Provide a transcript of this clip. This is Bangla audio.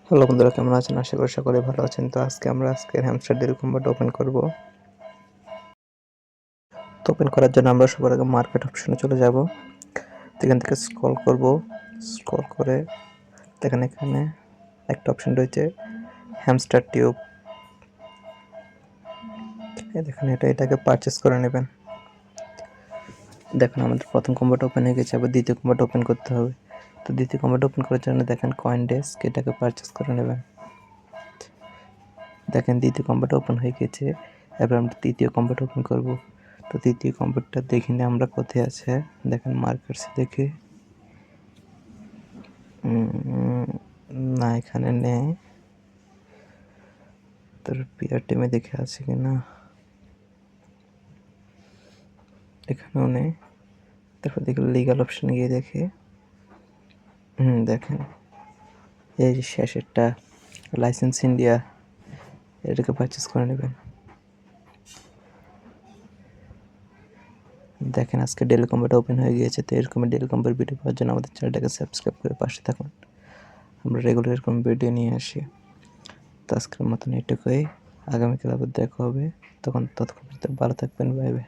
হ্যালো বন্ধুরা, কেমন আছেন? আশা করি সকলে ভালো আছেন। তো আজকের হ্যামস্টার ডেল কম্বোটা ওপেন করব। তো ওপেন করার জন্য আমরা সবার আগে মার্কেট অপশনে চলে যাব। এখান থেকে স্ক্রল করব। স্ক্রল করে দেখেন এখানে একটা অপশন রয়েছে হ্যামস্টার টিউব। দেখেন এটাকে পারচেস করে নেবেন। দেখেন আমাদের প্রথম কম্বোটা ওপেন হয়ে গেছে, আবার দ্বিতীয় কম্বোটা ওপেন করতে হবে। তো দ্বিতীয় কম্বোটা ওপেন করার জন্য দেখেন কয়েন ডেস্ক, এটাকে পারচেস করে নেবেন। দেখেন দ্বিতীয় কম্বোটা ওপেন হয়ে গেছে। এবার আমরা তৃতীয় কম্বোটা ওপেন করব। তো তৃতীয় কম্বোটা দেখে নিই আমরা কোথায় আছে। দেখেন মার্কেটসে দেখে না, এখানে নেই। তোর পিআর টিমে দেখে আছে কিনা, এখানেও নেই। তারপর দেখি লিগাল অপশনে গিয়ে দেখি। দেখেন এই যে শেষেরটা লাইসেন্স ইন্ডিয়া, এটাকে পারচেস করে নেবেন। দেখেন আজকে ডেল কম্বোটা ওপেন হয়ে গিয়েছে। তো এরকম ডেল কম্বোর ভিডিও পাওয়ার জন্য আমাদের চ্যানেলটাকে সাবস্ক্রাইব করে পাশে থাকুন। আমরা রেগুলার এরকম ভিডিও নিয়ে আসি। তো আজকের মতন এটুকুই। আগামীকাল আবার দেখা হবে। ততক্ষণ ভালো থাকবেন। Bye bye.